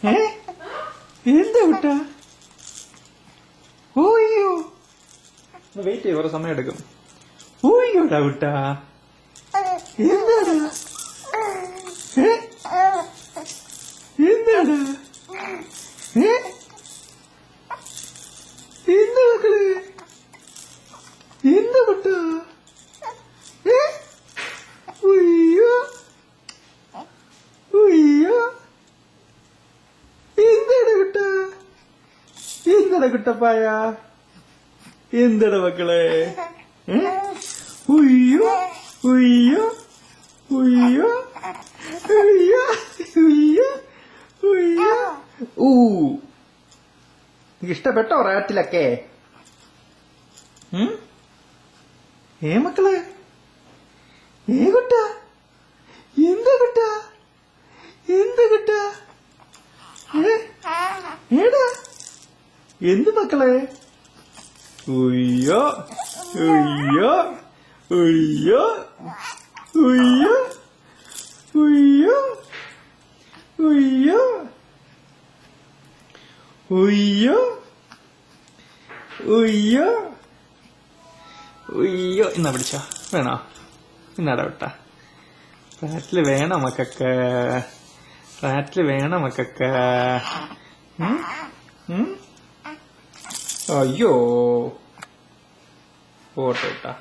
എന്താ കുട്ടാ? ഓയ്യോ, വെയിറ്റ് ചെയ്യ, കുറെ സമയം എടുക്കും. ഓയ്യോടാ കുട്ടാ, എന്താടാ? എന്താടാ? എന്താ മക്കള്? എന്താ കുട്ടാ? ഉയ്യോ ഉയ്യോ, എന്താടാ കുട്ടാ? എന്താടാ കുട്ടപ്പായ? എന്താടാ മക്കളെ? ഉയ്യോ ഉയ്യോ ഉയ്യോ ഉയ്യോ ഉയ്യോ ഉയ്യോ. എനിക്ക് ഇഷ്ടപ്പെട്ടോ റാറ്റിലൊക്കെ? മക്കളെ, കുട്ടാ, എന്താ കുട്ടാ? എന്താ കുട്ടാ? ഏടാ, എന്ത് മക്കളെ? ഉയ്യോ ഉയ്യോ ഉയ്യോ ഉയ്യോ ഉയ്യോ ഉയ്യോ ഉയ്യോ ഉയ്യോ ഉയ്യോ. എന്നാ പിടിച്ചോ, വേണോ? എന്നാടാ വിട്ടാ, റാറ്റില് വേണോ മക്കൾക്ക്? റാറ്റില് വേണോ മക്കൾക്ക്? അയ്യോ, പോട്ടെ കേട്ടാ.